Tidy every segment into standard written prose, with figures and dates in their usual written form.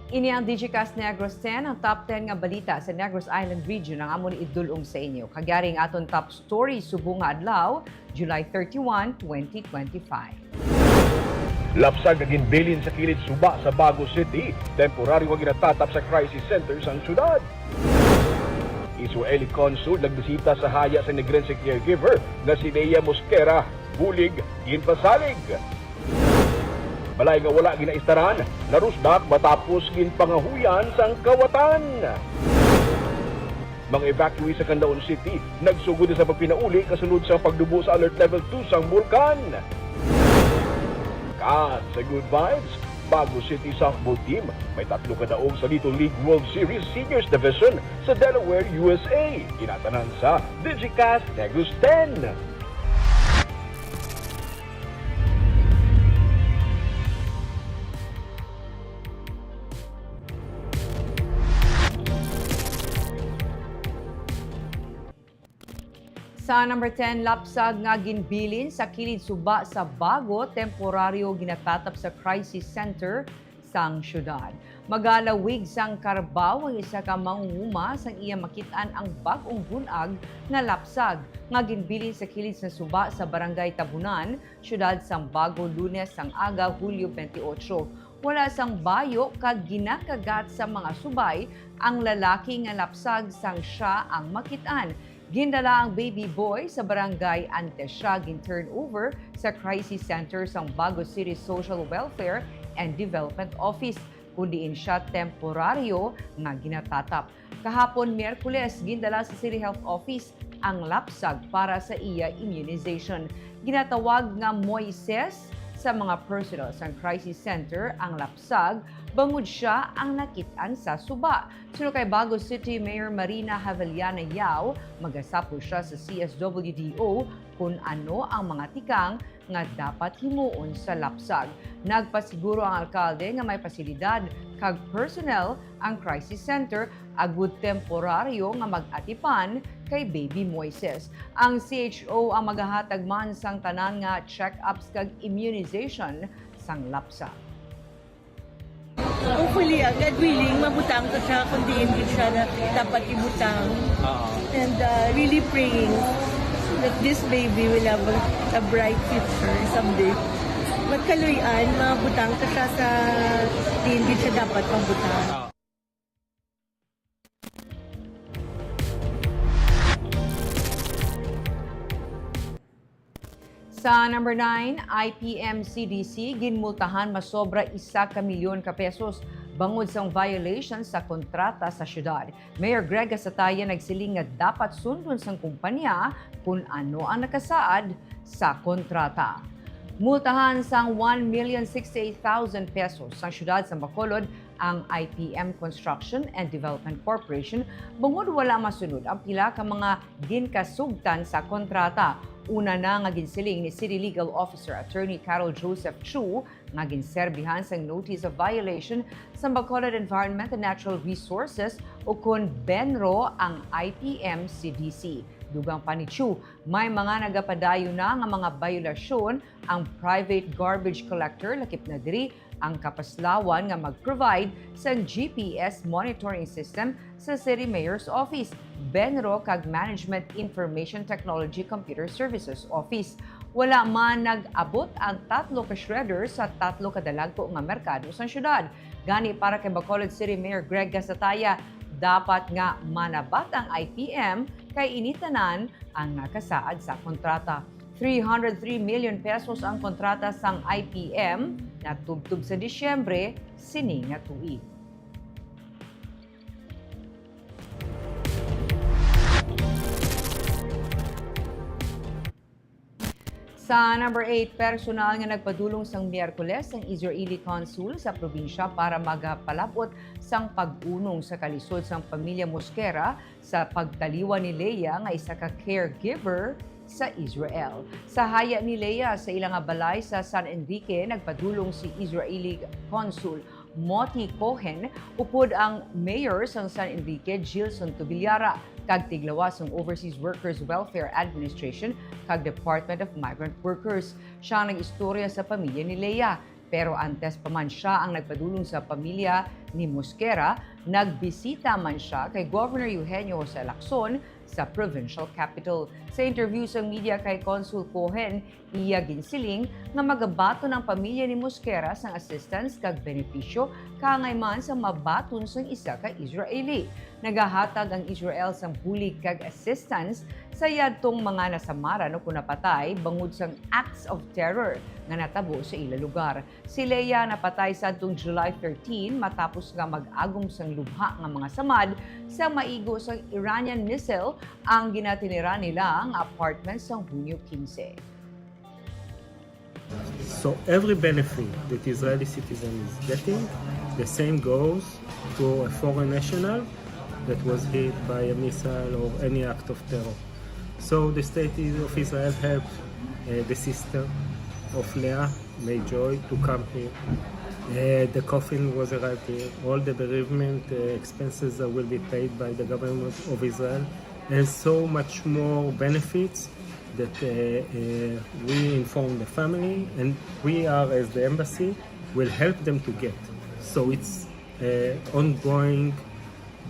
Ini ang Digicast Negros X, ang top 10 nga balita sa Negros Island region ang amon idulong sa inyo. Kagyaring aton top story subong nga adlaw, July 31, 2025. Lapsag naging bilin sa kilid suba sa Bago City, temporaryo nga ginatatap sa crisis center sa syudad. Israeli Consul nagbisita sa haya sa Negrense caregiver na si Leia Mosquera, bulig, ginpasalig. Balay nga wala ginaistaran, narusdak matapos ginpangahuyan sang kawatan. Mga evacuee sa Canlaon City, nagsugod sa pagpinauli kasunod sa pagdubo sa Alert Level 2 sang bulkan. Kat sa Good Vibes, Bago City Softball Team may 3 kadaog sa Little League World Series Seniors Division sa Delaware, USA. Kinatanan sa Digicast Negros X. Sa number 10, lapsag nga ginbilin sa kilid suba sa Bago, temporaryo ginatatap sa crisis center sang syudad. Magalawig sang Carabao ang isa ka mangunguma sang iya makitaan ang bag-ong bunag na lapsag nga ginbilin sa kilid sa suba sa Barangay Tabunan, syudad sang Bago, Lunes sang aga, Hulyo 28. Wala sang bayo kag ginakagat sa mga subay ang lalaki nga lapsag sang siya ang makitaan. Gindala ang baby boy sa barangay antes siya gin-turn over sa crisis center sang Bago City Social Welfare and Development Office, kundiin siya temporaryo nga ginatatap. Kahapon Miyerkules, gindala sa City Health Office ang lapsag para sa iya immunization. Ginatawag nga Moises sa mga personnel sa crisis center ang lapsag, bangod siya ang nakitaan sa suba. Suno kay Bago City Mayor Marina Havellana Yao, magasapo siya sa CSWDO kung ano ang mga tikang nga dapat himuon sa lapsag. Nagpasiguro ang alkalde nga may pasilidad kag personnel ang crisis center agud temporaryo nga mag-atipan kay Baby Moises. Ang CHO ang magahatag man sang tanan nga check-ups kag immunization sang lapsag. Hopefully, God willing, mabutang ko siya kung hindi siya na dapat ibutang. And really praying that this baby will have a bright future someday. Magkaluyan, mabutang ko siya sa hindi siya dapat mabutang. Sa number 9, IPM CDC ginmultahan masobra 1 milyon ka pesos bangod sa violation sa kontrata sa syudad. Mayor Greg Asataya nagsiling nga dapat sundon sang kumpanya kung ano ang nakasaad sa kontrata. Multahan sang 1,068,000 pesos sa syudad sa Bacolod ang IPM Construction and Development Corporation bangod wala masunod ang pila ka mga ginkasugtan sa kontrata. Una na nga ginsiling ni City Legal Officer Attorney Carol Joseph Chu nga ginserbihan sang notice of violation sa Bacolod Environment and Natural Resources o kun BENRO ang IPM CDC. Dugang pa ni Chu, may mga nagapadayo na nga mga violasyon ang private garbage collector lakip na diri ang kapaslawan nga mag-provide sa GPS monitoring system sa City Mayor's Office, BENRO kag Management Information Technology Computer Services Office. Wala man nag-abot ang 3 ka shredders sa 3 kadalagko nga merkado sa syudad. Gani para kay Bacolod City Mayor Greg Gasataya, dapat nga manabat ang IPM kay initanan ang nakasaad sa kontrata. 303 million pesos ang kontrata sang IPM na tubtub sa Disyembre sini nga tuig. Sa number 8, personal nga nagpadulong sang Miyerkules ang Israeli Consul sa probinsya para magapalapot sang pag-unong sa kalisod sang pamilya Mosquera sa pagtaliwa ni Leia nga isa ka caregiver sa Israel. Sa haya ni Leia sa ilang balay sa San Enrique, nagpadulong si Israeli Consul Moti Cohen, upod ang mayor sang San Enrique, Gilson Tubilyara, kag tiglawas ng Overseas Workers Welfare Administration kag Department of Migrant Workers. Siya ang nag-istorya sa pamilya ni Leia. Pero antes pa man siya ang nagpadulong sa pamilya ni Mosquera, nagbisita man siya kay Governor Eugenio Jose Lacson sa provincial capital. Sa interview sa media kay Consul Cohen, iya ginsiling nga magabato ng pamilya ni Mosquera sang assistance kag benepisyo kangay man sa mabaton sang isa ka Israeli. Nagahatag ang Israel sang bulig kag assistance sa yadtong mga nasamaran o kunapatay bangod sang acts of terror nga natabo sa ila lugar. Si Leia napatay sa adtong July 13 matapos nga mag-agom sang lubha nga mga samad sa maigo sang Iranian missile ang ginatinira nila ang apartment sa Hunyo 15. So every benefit that Israeli citizen is getting, the same goes to a foreign national that was hit by a missile or any act of terror. So the state of Israel helped the sister of Leah, May Joy, to come here. The coffin was arrived here. All the bereavement expenses will be paid by the government of Israel, and so much more benefits that we inform the family, and we are, as the embassy, will help them to get. So it's ongoing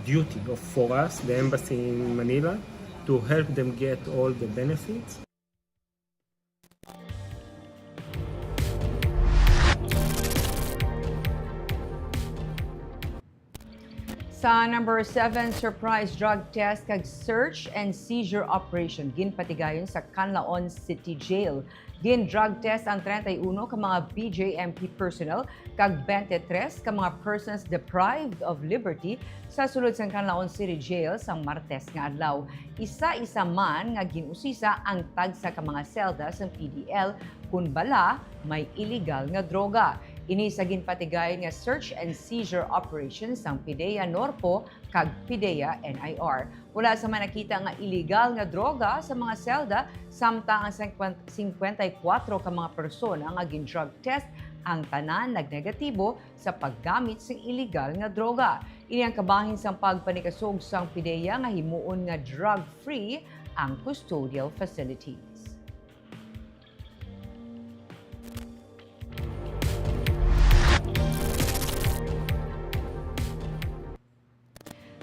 duty for us, the embassy in Manila, to help them get all the benefits. Sa number 7, surprise drug test kag search and seizure operation ginpatigayon sa Canlaon City Jail. Gin-drug test ang 31 ka mga BJMP personnel kag 23 ka mga persons deprived of liberty sa sulod sa Canlaon City Jail sa Martes nga adlaw. Isa-isa man nga ginusisa ang tagsa ka mga selda sa PDL kun bala may illegal nga droga. Ini sa ginpatigayon nga search and seizure operations sang PIDEA Norpo kag PIDEA NIR. Wala sa man nakita nga illegal nga droga sa mga selda, samtang ang 54 ka mga persona nga gin-drug test ang tanan nagnegatibo sa paggamit sa illegal nga droga. Ini ang kabahin sang pagpanikasog sang PIDEA nga himuon nga drug-free ang custodial facilities.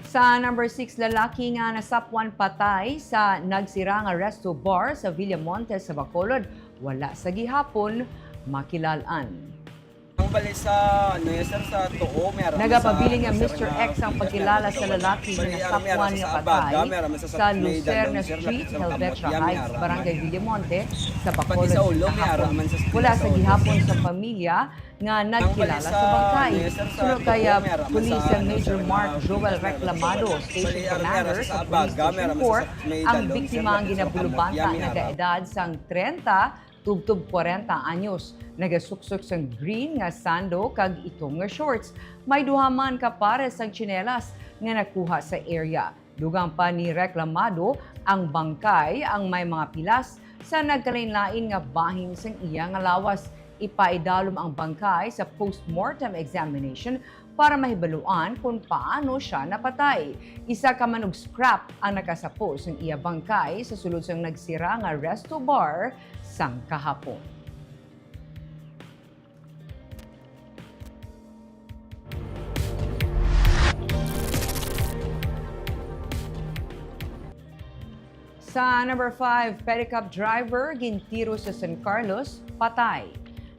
Sa number 6, lalaki nga nasapwan patay sa nagsira nga resto bar sa Villamonte sa Bacolod, wala sa gihapon makilalan. Ang bali sa sir sa tuo meron Nagapabiling nga Mr. X ang pagkilala sa lalaki nga nasapwan nga patay sa Lucerna Street, Helvetia Heights, Barangay Villamonte sa Bacolod kahapon. Wala sa gihapon sa pamilya nga nagkilala sa bangkay. Sunod kaya Police Major Mark Joel Reclamado, Station Commander sa Police Station 4, ang biktima ang ginabulubanta nga kaedad sang 30 tubtub 40 anyos. Nagasuksok sang green nga sando kag itong nga shorts. May duha man ka pares sang tsinelas nga nakuha sa area. Dugang pa ni Reclamado ang bangkay ang may mga pilas sa nagkalain-lain nga bahin sang iya nga lawas. Ipaidalom ang bangkay sa post-mortem examination para mahibaluan kung paano siya napatay. Isa ka man og scrap ang nakasapos ng iya bangkay sa sulod sang nagsira nga resto bar sang kahapon. Sa number 5, pedicab driver gintiro sa San Carlos, patay.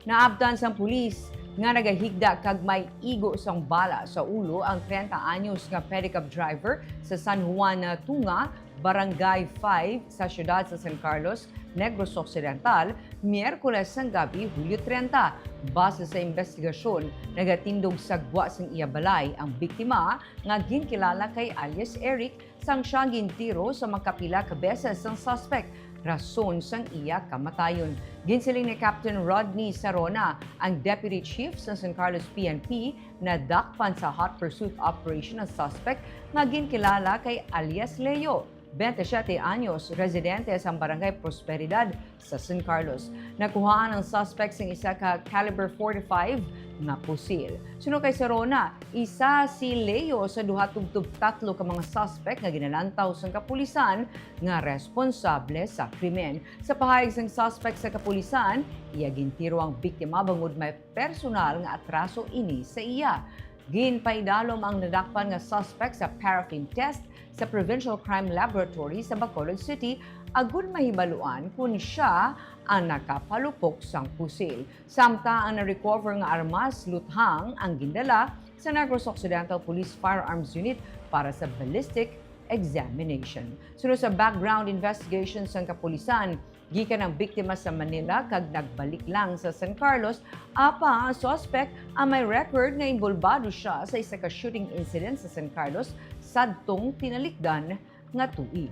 Naabdan sang pulis nga nagahigda kag may igo sang bala sa ulo ang 30 anyos nga pedicab driver sa San Juan Tunga, Barangay 5 sa siyudad sa San Carlos, Negros Occidental, Miyerkules sang gabi, Hulyo 30. Base sa investigasyon, nagatindog sagwa sang iya balay ang biktima nga ginkilala kay alias Eric sang siya gintiro sa makapila ka beses sang suspect. Rason sang iya kamatayon. Ginsiling ni Captain Rodney Sarona, ang Deputy Chief sa San Carlos PNP, na dakpan sa hot pursuit operation ng suspect nga ginkilala kay alias Leo, 27 anyos, residente sa Barangay Prosperidad sa San Carlos. Nakuhaan ang suspect ng isa ka caliber 45 nga pusil. Suno kay Serona, isa si Leo sa duha tubtub tatlo ka mga suspect nga ginalantaw sa kapulisan nga responsable sa krimen. Sa pahayag sang suspect sa kapulisan, iya gintiro ang biktima bangod may personal nga atraso ini sa iya. Ginpaidalom ang nadakpan nga suspect sa paraffin test sa Provincial Crime Laboratory sa Bacolod City agud mahibaluan kung siya ang nakapalupok sang pusil. Samta ang na-recover nga armas luthang ang gindala sa Negros Occidental Police Firearms Unit para sa ballistic examination. Sunod sa background investigation sang kapulisan, gikan ang biktima sa Manila kag nagbalik lang sa San Carlos, apa ang suspect ang may record nga involbado siya sa isa ka shooting incident sa San Carlos sadtong tinalikdan nga tuig.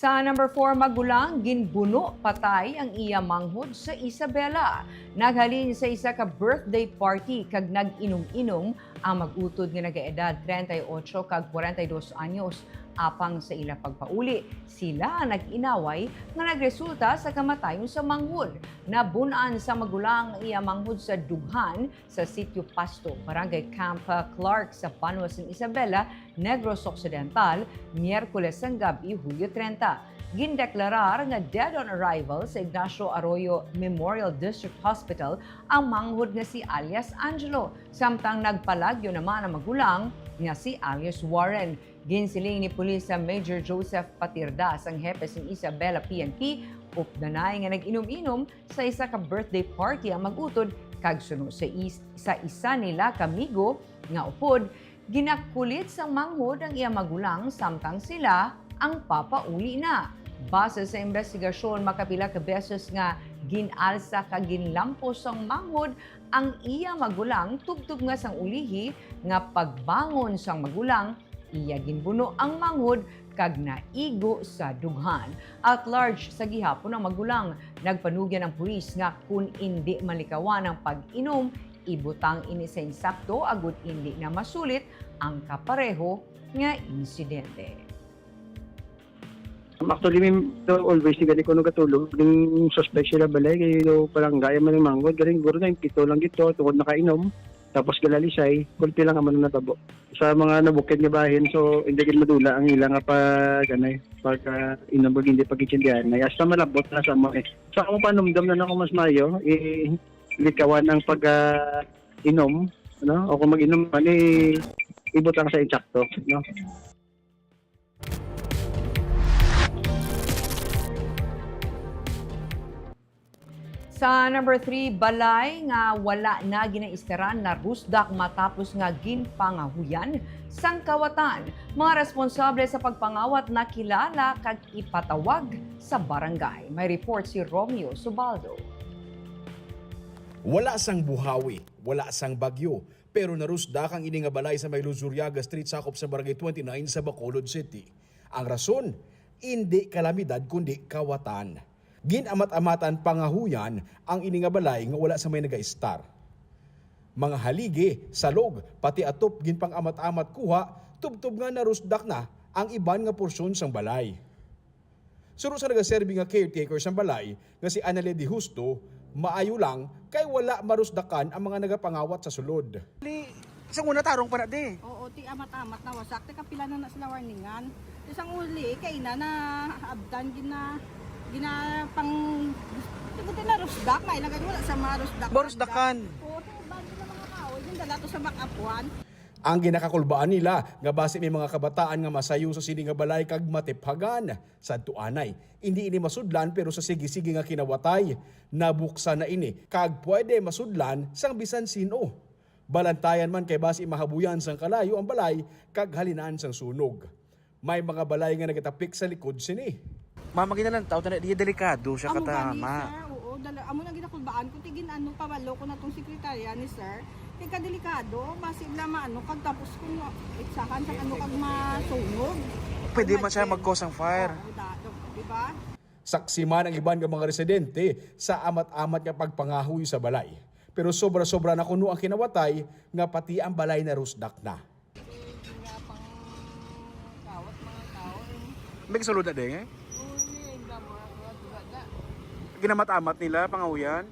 Sa number 4, magulang, ginbuno patay ang iya manghod sa Isabela. Naghalin sa isa ka birthday party kag nag-inom-inom ang mag-utod nga nagaedad 38 kag 42 anyos. Apang sa ila pagpauli, sila nag-inaway nga nagresulta sa kamatayon sa manghod. Nabunaan sa magulang ang iya manghod sa Dughan sa Sitio Pasto, Barangay Camp Clark sa Panuas ng Isabela, Negros Occidental, Miyerkules ang gabi, Hulyo 30. Gindeklarar nga dead on arrival sa Ignacio Arroyo Memorial District Hospital ang manghod nga si alias Angelo. Samtang nagpalagyo naman ang magulang nga si alias Warren. Ginsiling ni Pulis sa Major Joseph Patirdas ang hepe ng Isabela PNP updanay nga nag-inom-inom sa isa ka birthday party ang mag-utod kag suno sa isa nila kamigo nga upod ginakulit sa manghod ang iya magulang samtang sila ang papauli na. Base sa investigasyon, makapila ka beses nga ginalsa ka ginlampos ang manghod ang iya magulang tubtub nga sang ulihi nga pagbangon sang magulang iya ginbuno ang manghod kag naigo sa dughan. At large sa gihapon ang magulang, nagpanugyan ang pulis nga kung hindi malikawan ang pag-inom, ibutang ini sa insakto agud hindi na masulit ang kapareho nga insidente. Actually, always ni gani ko katulog. Yung suspect sila balay, kayo parang gaya man ng manghod. Galing guro na yung pito lang dito, tungkol nakainom. Tapos galalisay, kulti lang naman ang natabo. Sa mga nabukid nga bahin, so hindi kin madula ang ilang pagka inabog hindi pagkitsindihan. Hasta malabot na sa mga Sa ako panumdam na ako mas mayo, likawan ang pag-inom, no? O kung mag-inom man, ibot lang sa insakto, no? Sa number 3, balay nga wala na ginaisteran na rusdak matapos nga ginpangahuyan sang kawatan. Mga responsable sa pagpangawat na kilala kag ipatawag sa barangay. May report si Romeo Subaldo. Wala sang buhawi, wala sang bagyo, pero narusdak ang ini nga balay sa may Luzuriaga Street sakop sa Barangay 29 sa Bacolod City. Ang rason, hindi kalamidad kundi kawatan. Ginamat-amatan pangahuyan ang ini nga balay nga wala sa may naga-star. Mga haligi, salog, pati atop ginpang amat-amat kuha, tubtob nga narusdak na ang iban nga porsyon sang balay. Suro sa nagaserbi nga caretaker sang balay nga si Anale Di Justo, maayo lang kay wala marusdakan ang mga nagapangawat sa sulod. Isang una tarong para di. Oo, ti amat-amat na wasak. Ti kapila na sila warningan. Isang uli, kay na abdan pang ito na rusdak na ilagay wala sa mga rusdak. Barusdakan. Oo, bali na mga kaoy, yung dala to sa makapuan. Ang ginakakulbaan nila nga base may mga kabataan nga masayo sa sini nga balay kag matiphagan sa tuanay. Hindi ini masudlan pero sa sige-sige nga kinawatay nabuksan na ini kag pwede masudlan sang bisan sino. Balantayan man kay base mahabuyan sang kalayo ang balay kag halinan sang sunog. May mga balay nga nagatapik sa likod sini. Mamagina lang tao, di delikado siya katama. Oo, amo na ginakulbaan ko tigin pawalo ko na tong sekretarya ni sir. Kay kadelikado, basi lama kag tapos kung itsakan sa kag masunog. Pwede man siya mag-cause ng fire. Di ba? Saksi man ang iban nga mga residente sa amat-amat nga pagpangahoy sa balay. Pero sobra-sobra na kuno ang kinawatay nga pati ang balay na rusdak na. May kasulod na din eh. Ginamatamat nila, pangawian.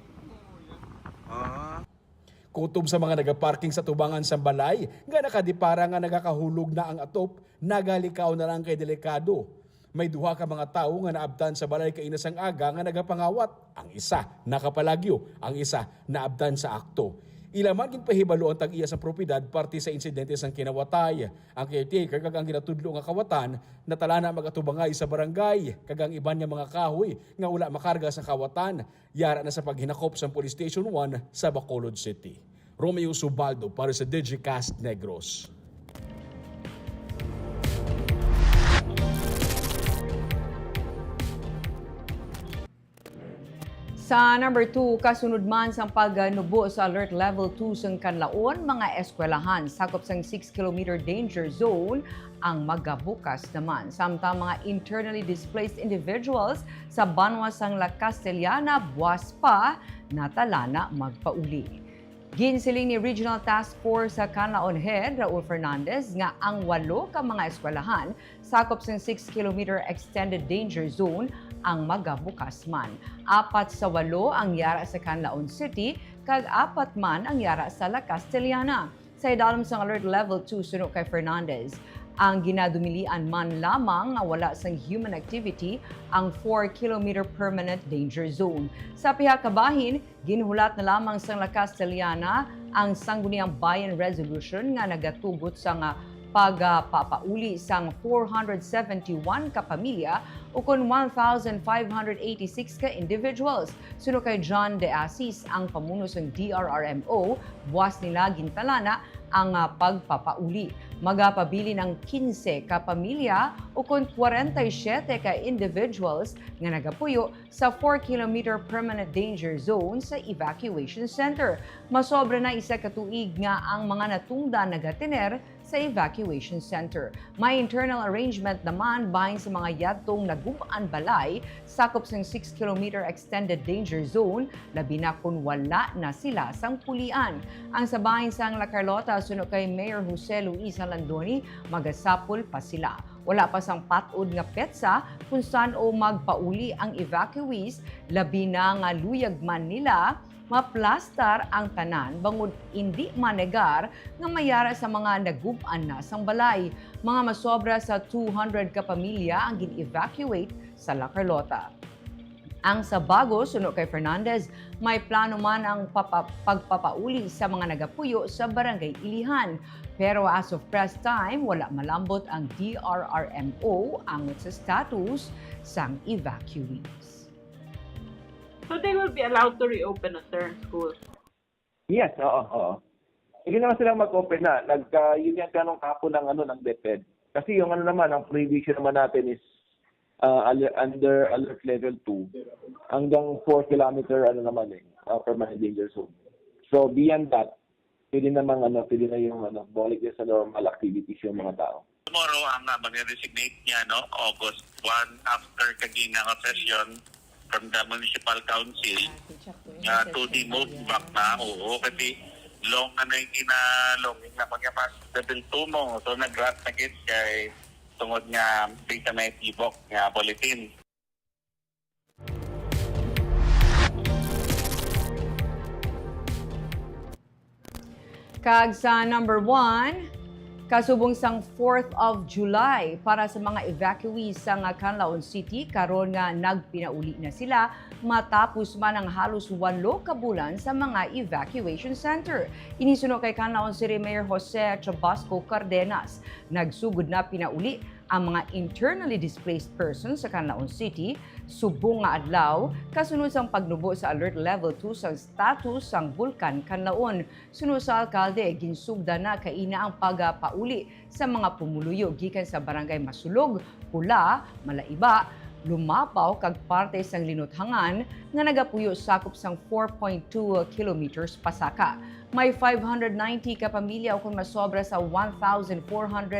Kutob sa mga nagaparking sa tubangan sa balay, nga nakadipara nga nagakahulog na ang atop, nagalikaw na lang kay delikado. May duha ka mga tao nga naabtan sa balay kay inasang aga nga nagapangawat. Ang isa nakapalagyo, ang isa naabtan sa akto. Ilaman gin pahibalo ang tag-iya sa propiedad parte sa insidente sang kinawatay. Ang caretaker kag ang ginatudlo nga kawatan natala na magatubangay sa barangay kag ang iban nga mga kahoy nga wala makarga sa kawatan. Yara na sa paghinakop sa Police Station 1 sa Bacolod City. Romeo Subaldo para sa Digicast Negros. Sa number 2, kasunod man sang pagnubo sa Alert Level 2 sang Kanlaon, mga eskwelahan sakop sang 6-kilometer danger zone ang magabukas naman. Samtang mga internally displaced individuals sa banwa sang La Castellana, buwas pa, natala na magpauli. Ginsiling ni Regional Task Force sa Kanlaon Head, Raul Fernandez, nga ang 8 ka mga eskwelahan sakop sang 6-kilometer extended danger zone ang magabukas man. 4 sa 8 ang yara sa Canlaon City, kag 4 man ang yara sa La Castellana. Sa idalom sa Alert Level 2 suno kay Fernandez, ang ginadumilian man lamang nga wala sang human activity ang 4-kilometer permanent danger zone. Sa piha ka bahin, ginhulat na lamang sang La Castellana ang Sangguniang Bayan Resolution nga nagatugot sa pagpapauli sang 471 ka pamilya o kun 1,586 ka individuals. Suno kay John De Assis, ang pamuno sang DRRMO, buwas nila gintalana ang pagpapauli. Magapabili ng 15 ka pamilya o kun 47 ka individuals nga nagapuyo sa 4-kilometer permanent danger zone sa evacuation center. Masobra na isa ka tuig nga ang mga natungda nagatiner sa evacuation center. May internal arrangement naman bahin sa mga yadtong nagubaan balay sakop sang 6-kilometer extended danger zone, labi na kung wala na sila sang pulian. Ang sa bahin sang La Carlota, suno kay Mayor Jose Luis Landoni, magasapol pa sila. Wala pa sang patod nga petsa kung saan o magpauli ang evacuees, labi na nga luyag man nila maplastar ang tanan bangod hindi manegar nga mayara sa mga nagubaan na sang balay. Mga masobra sa 200 ka pamilya ang gin-evacuate sa La Carlota. Ang sa Bago, suno kay Fernandez, may plano man ang pagpapauli sa mga nagapuyo sa Barangay Ilihan. Pero as of press time, wala malambot ang DRRMO ang sa status sang evacuees. So they will be allowed to reopen a certain school? Yes, oo. Hindi naman silang mag-open na. Yun yan kanong kapo ng DepEd. Kasi yung naman, ang prohibition naman natin is under alert level 2 hanggang 4 kilometer permanent danger zone. So beyond that, pwede na yung balik sa normal activities yung mga tao. Tomorrow ang mag-resignate niya August 1 after kagina session from the municipal council to the move back na. Oo, kasi long yung kinalongin na pagyapas level 2 mo. So nag-rat na git kay tungod nga data na itibok nga bulletin. Kag sa number 1, kasubong sang 4th of July para sa mga evacuees sa Canlaon City, karon nga nagpinauli na sila matapos man ang halos 8 ka bulan sa mga evacuation center. Inisuno kay Canlaon City Mayor Jose Chabasco Cardenas, nagsugod na pinauli ang mga internally displaced persons sa Canlaon City subong nga adlaw kasunod sang pagnubo sa Alert Level 2 sa status sang Bulkan Canlaon. Sunod sa alkalde, ginsugda na kaina ang pagpauli sa mga pumuluyo gikan sa Barangay Masulog, Pula, Malaiba, Lumapaw kag parte sang Linuthangan nga nagapuyo sakop sang 4.2 kilometers pasaka. May 590 ka pamilya o kung masobra sa 1,400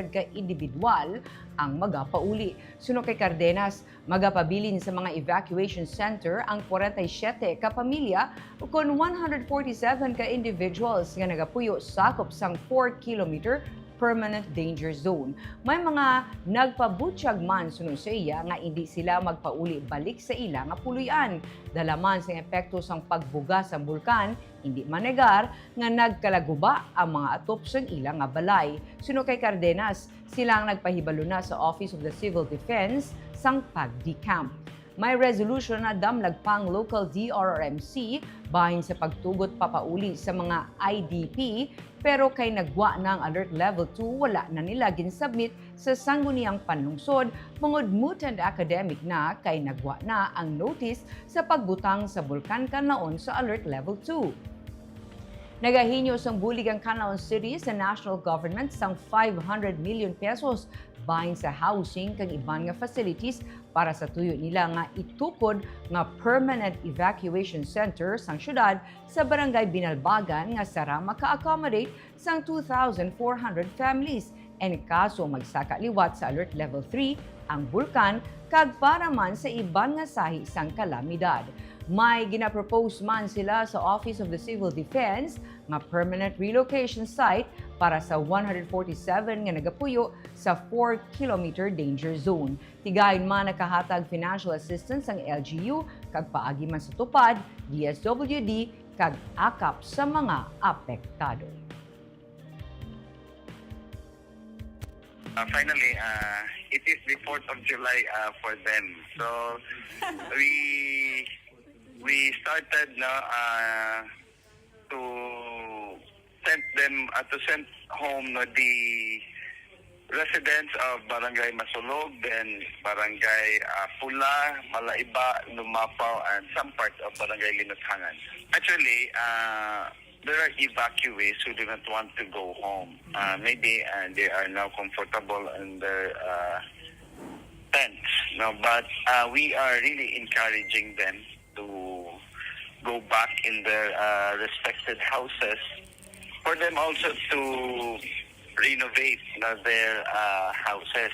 ka individual ang magapauli. Suno kay Cardenas, magapabilin sa mga evacuation center ang 47 ka pamilya o kung 147 ka individuals nga nagapuyo sakop sang 4 kilometer permanent danger zone. May mga nagpabutyag man sunod sa iya nga hindi sila magpauli balik sa ila nga puluyan. Dalaman sa epekto sang pagbuga sa bulkan, hindi manegar nga nagkalaguba ang mga atop sa ila nga balay. Suno kay Cardenas, silang nagpahibalo na sa Office of the Civil Defense sang pag-decamp. May resolution na damlag pang local DRRMC bahin sa pagtugot papauli sa mga IDP pero kay nagwa ng alert level 2 wala na nila ginsubmit sa sangguniang panlungsod mungod moot and academic na kay nagwa na ang notice sa pagbutang sa bulkan kanaon sa alert level 2. Nagahinyo sang bulig ang Canlaon City sa national government sang 500 million pesos bahin sa housing kag iban nga facilities para sa tuyo nila nga itukod nga permanent evacuation center sang syudad sa barangay Binalbagan nga sara maka-accommodate sang 2,400 families. And kaso magsaka liwat sa alert level 3 ang bulkan kag para man sa iban nga sahi sang kalamidad. May ginapropose man sila sa Office of the Civil Defense nga permanent relocation site para sa 147 nga nagapuyo sa 4-kilometer danger zone. Tigayon man nakahatag financial assistance ang LGU kag paagi man sa tupad, DSWD kag akap sa mga apektado. Finally, it is the 4th of July for them. So we started to send them to send home the residents of Barangay Masulog, then Barangay Pula, Malaiba, Lumapaw, and some parts of Barangay Linuthangan. Actually, there are evacuees who do not want to go home. Maybe they are now comfortable in their tents. No, but we are really encouraging them to go back in their respected houses, for them also to renovate their houses.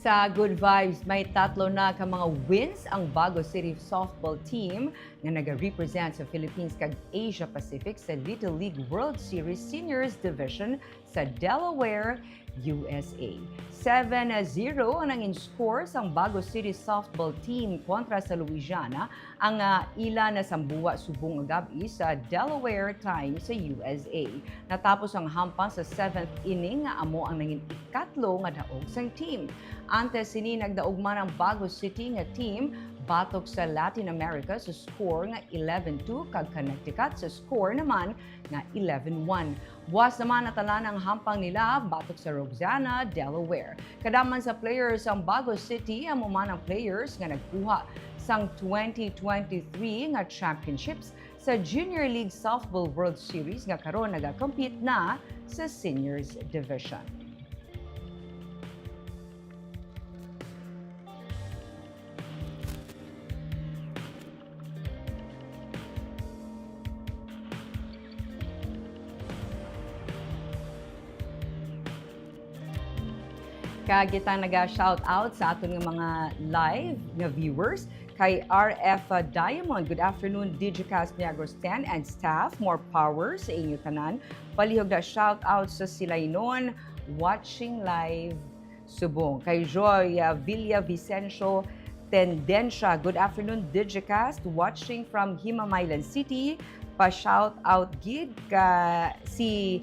Sa Good Vibes, may tatlo na ka mga wins ang Bago City softball team nga naga-represent sa Philippines kag Asia Pacific sa Little League World Series Seniors Division sa Delaware, USA. 7-0 ang nanging score sang Bago City softball team kontra sa Louisiana ang ila na sambuwa subong gabi sa Delaware time sa USA. Natapos ang hampang sa 7th inning nga amo ang nanging ikatlo nga daog sang team. Antes sini nagdaog man ang Bago City nga team batok sa Latin America sa score nga 11-2 kag Connecticut sa score naman nga 11-1. Buwas naman natala ng hampang nila batok sa Roxana, Delaware. Kadaman sa players ang Bago City amo man ang players nga nagkuha sang 2023 nga championships sa Junior League Softball World Series nga karon nagakompete na sa Seniors Division. Kagitang naga-shout out sa aton nga mga live nga viewers kay RF Diamond. Good afternoon, Digicast Negros X and staff. More power sa inyo tanan. Palihog na shout out sa Silainon watching live subong. Kay Joy Villa Vicencio Tendencia. Good afternoon, Digicast watching from Himamaylan City. Pa-shout out gid ka si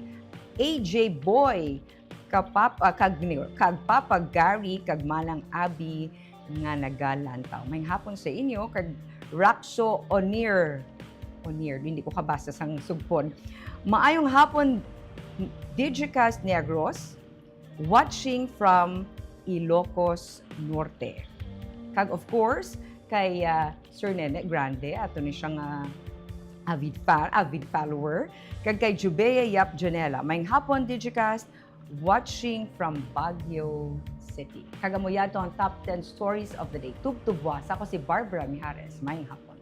AJ Boy kag Papa Gary kag Manang Abi nga nagalantaw. May hapon sa inyo kag Raxo Onir, hindi ko kabasa sang sugpon. Maayong hapon Digicast Negros watching from Ilocos Norte. Kag of course kay Sir Nene Grande ato ni siyang avid follower kag kay Jubea Yap Janela. May hapon Digicast watching from Baguio City. Kagamuya to ang top 10 stories of the day. Tubtubwa. Ako si Barbara Mijares. Maying hapon.